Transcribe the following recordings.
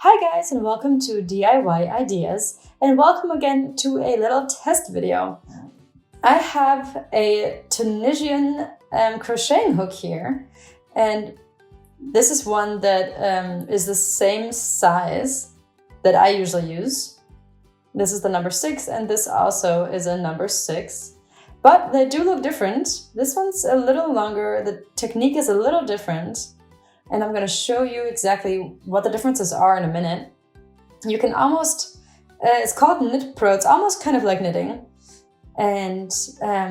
Hi guys, and welcome to DIY Ideas, and welcome again to a little test video. I have a Tunisian crocheting hook here, and this is one that is the same size that I usually use. This is the number 6, and this also is a number 6, but they do look different. This one's a little longer, the technique is a little different. And I'm going to show you exactly what the differences are in a minute. You can almost, it's called KnitPro, it's almost kind of like knitting. And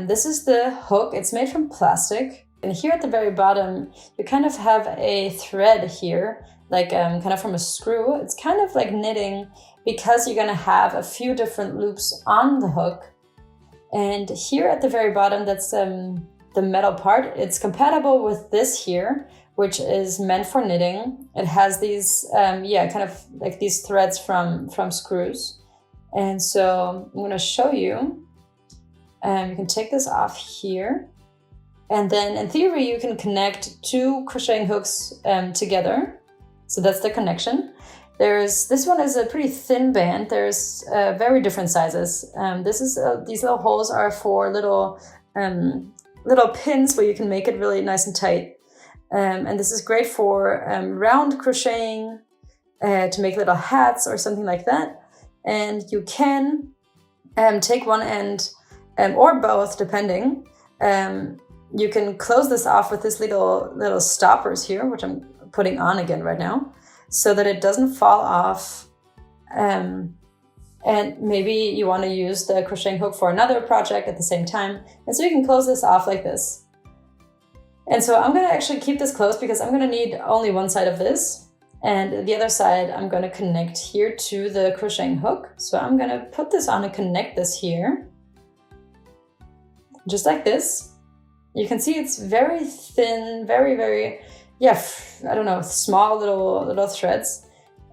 this is the hook, it's made from plastic. And here at the very bottom, you kind of have a thread here, like kind of from a screw. It's kind of like knitting because you're going to have a few different loops on the hook. And here at the very bottom, that's the metal part. It's compatible with this here, which is meant for knitting. It has these, kind of like these threads from screws. And so I'm gonna show you. You can take this off here. And then in theory, you can connect two crocheting hooks together. So that's the connection. This one is a pretty thin band. There's very different sizes. These little holes are for little pins where you can make it really nice and tight. And this is great for round crocheting, to make little hats or something like that. And you can take one end or both, depending. You can close this off with this little stoppers here, which I'm putting on again right now, so that it doesn't fall off. And maybe you want to use the crocheting hook for another project at the same time. And so you can close this off like this. And so I'm going to actually keep this closed because I'm going to need only one side of this. And the other side I'm going to connect here to the crocheting hook. So I'm going to put this on and connect this here. Just like this. You can see it's very thin, very, small little threads.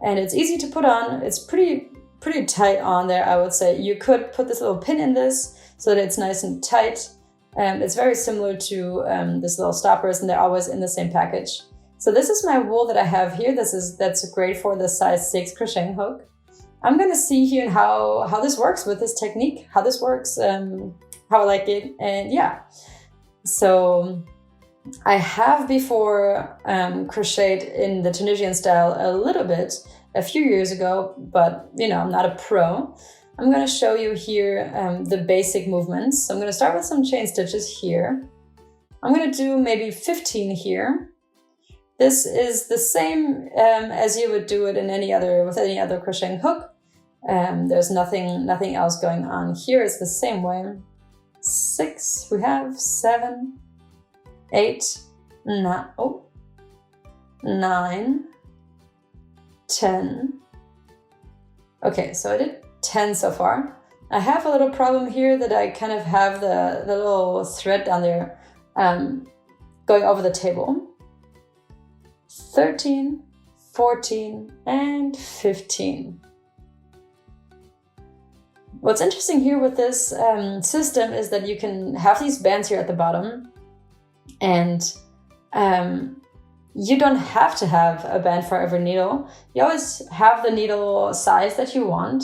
And it's easy to put on. It's pretty tight on there, I would say. You could put this little pin in this so that it's nice and tight. It's very similar to this little stoppers, and they're always in the same package. So this is my wool that I have here. That's great for the size 6 crocheting hook. I'm going to see here how this works with this technique, how this works, how I like it, and yeah. So I have before crocheted in the Tunisian style a little bit a few years ago, but I'm not a pro. I'm going to show you here the basic movements. So I'm going to start with some chain stitches here. I'm going to do maybe 15 here. This is the same as you would do it with any other crocheting hook. There's nothing else going on here. It's the same way. 6, we have 7, 8, 9, 10. Okay, so I did 10 so far. I have a little problem here that I kind of have the little thread down there going over the table. 13, 14, and 15. What's interesting here with this system is that you can have these bands here at the bottom, and you don't have to have a band for every needle. You always have the needle size that you want.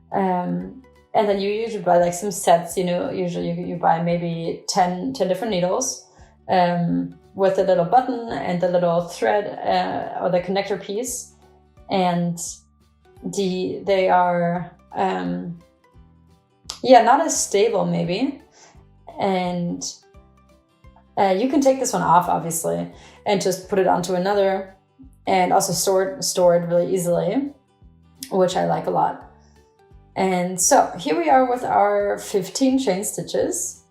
And then you usually buy like some sets, usually you buy maybe 10 different needles with a little button and the little thread or the connector piece. And they are, not as stable maybe. And you can take this one off, obviously, and just put it onto another, and also store it really easily, which I like a lot. And so here we are with our 15 chain stitches.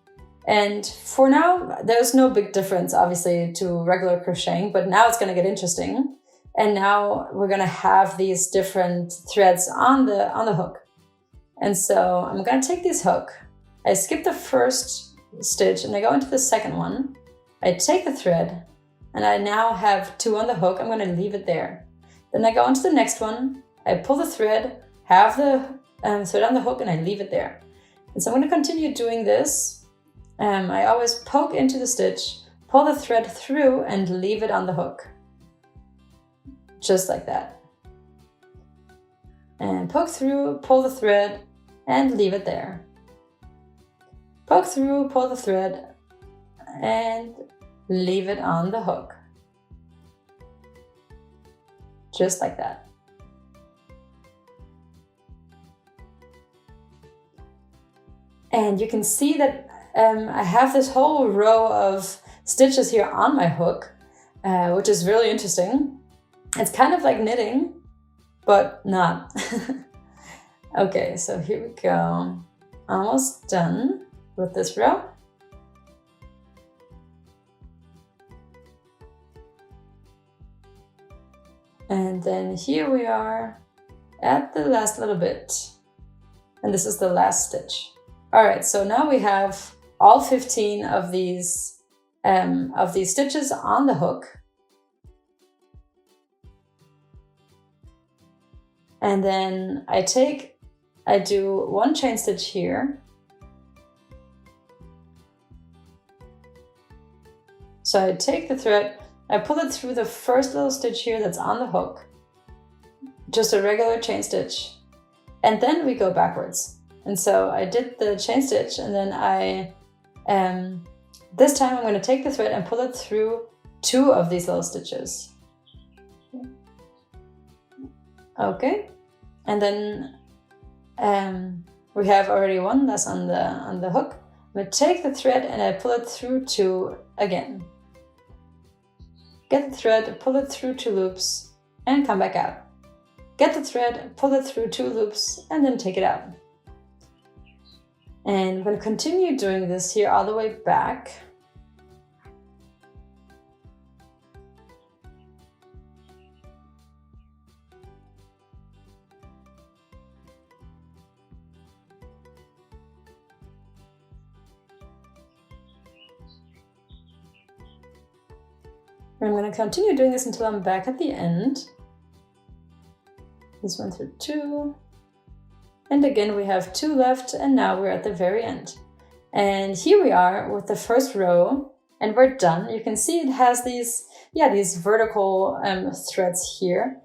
And for now, there's no big difference, obviously, to regular crocheting, but now it's going to get interesting. And now we're going to have these different threads on the hook. And so I'm going to take this hook. I skip the first stitch and I go into the second one. I take the thread and I now have 2 on the hook. I'm going to leave it there. Then I go into the next one. I pull the thread, have the thread on the hook, and I leave it there. And so I'm going to continue doing this. I always poke into the stitch, pull the thread through, and leave it on the hook. Just like that. and poke through, pull the thread, and leave it there. Poke through, pull the thread, and leave it on the hook. Just like that. And you can see that I have this whole row of stitches here on my hook, which is really interesting. It's kind of like knitting, but not. Okay, so here we go. Almost done with this row. And then here we are at the last little bit. And this is the last stitch. All right, so now we have all 15 of these stitches on the hook. And then I do one chain stitch here. So I take the thread, I pull it through the first little stitch here that's on the hook, just a regular chain stitch, and then we go backwards. And so I did the chain stitch, and then this time I'm going to take the thread and pull it through 2 of these little stitches. Okay, and then we have already one that's on the hook. I'm going to take the thread and I pull it through 2 again. Get the thread, pull it through 2 loops, and come back out. Get the thread, pull it through 2 loops, and then take it out. And I'm going to continue doing this here all the way back. And I'm going to continue doing this until I'm back at the end. This one through 2. And again, we have 2 left, and now we're at the very end. And here we are with the first row, and we're done. You can see it has these vertical threads here.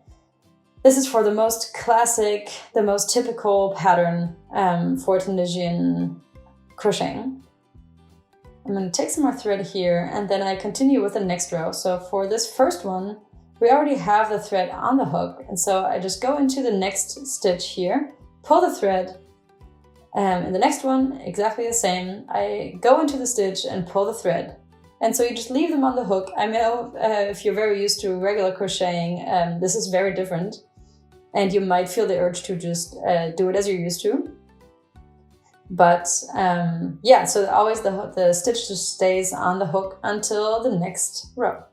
This is for the most classic, the most typical pattern for Tunisian crocheting. I'm going to take some more thread here, and then I continue with the next row. So for this first one, we already have the thread on the hook, and so I just go into the next stitch here, pull the thread. In the next one, exactly the same. I go into the stitch and pull the thread. And so you just leave them on the hook. I know if you're very used to regular crocheting, this is very different. And you might feel the urge to just do it as you're used to. But yeah, so always the stitch just stays on the hook until the next row.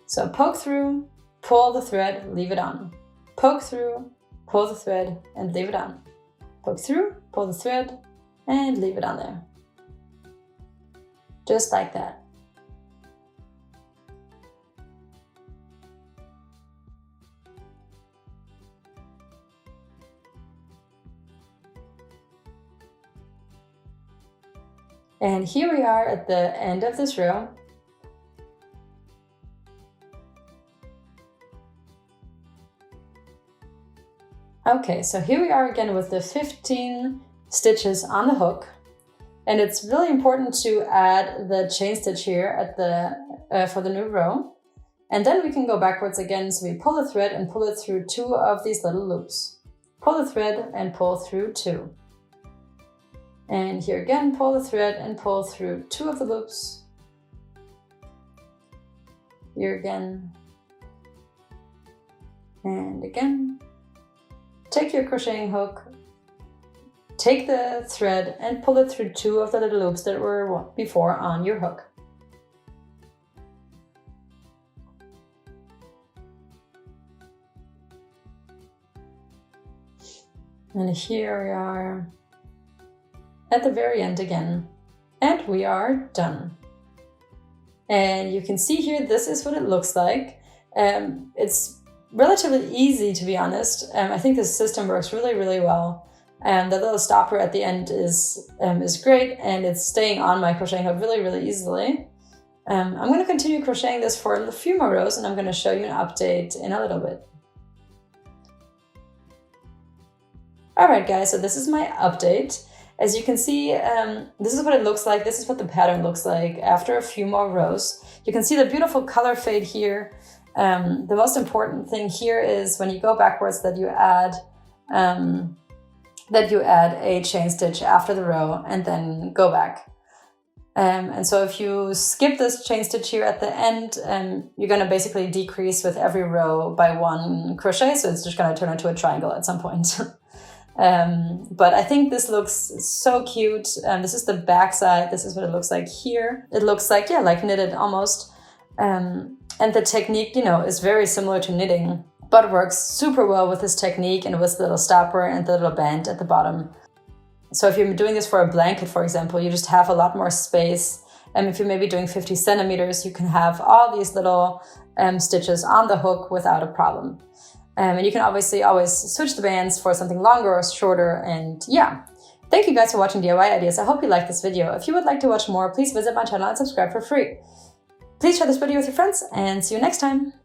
So poke through, pull the thread, leave it on. Poke through, pull the thread, and leave it on. Poke through, pull the thread, and leave it on there. Just like that. And here we are at the end of this row. Okay, so here we are again with the 15 stitches on the hook. And it's really important to add the chain stitch here at the for the new row. And then we can go backwards again. So we pull the thread and pull it through 2 of these little loops. Pull the thread and pull through 2. And here again, pull the thread and pull through 2 of the loops. Here again. And again. Take your crocheting hook, take the thread and pull it through 2 of the little loops that were before on your hook. And here we are at the very end again, and we are done. And you can see here, this is what it looks like. It's relatively easy, to be honest. I think this system works really, really well. And the little stopper at the end is great, and it's staying on my crocheting hook really, really easily. I'm going to continue crocheting this for a few more rows, and I'm going to show you an update in a little bit. Alright guys, so this is my update. As you can see, this is what it looks like. This is what the pattern looks like after a few more rows. You can see the beautiful color fade here. The most important thing here is when you go backwards that you add a chain stitch after the row and then go back. And so if you skip this chain stitch here at the end, you're going to basically decrease with every row by 1 crochet. So it's just going to turn into a triangle at some point. But I think this looks so cute. This is the back side. This is what it looks like here. It looks like, yeah, like knitted almost. And the technique, you know, is very similar to knitting, but works super well with this technique and with the little stopper and the little band at the bottom. So if you're doing this for a blanket, for example, you just have a lot more space. And if you're maybe doing 50 centimeters, you can have all these little stitches on the hook without a problem. And you can obviously always switch the bands for something longer or shorter. And yeah, thank you guys for watching DIY ideas. I hope you liked this video. If you would like to watch more, please visit my channel and subscribe for free. Please share this video with your friends and see you next time.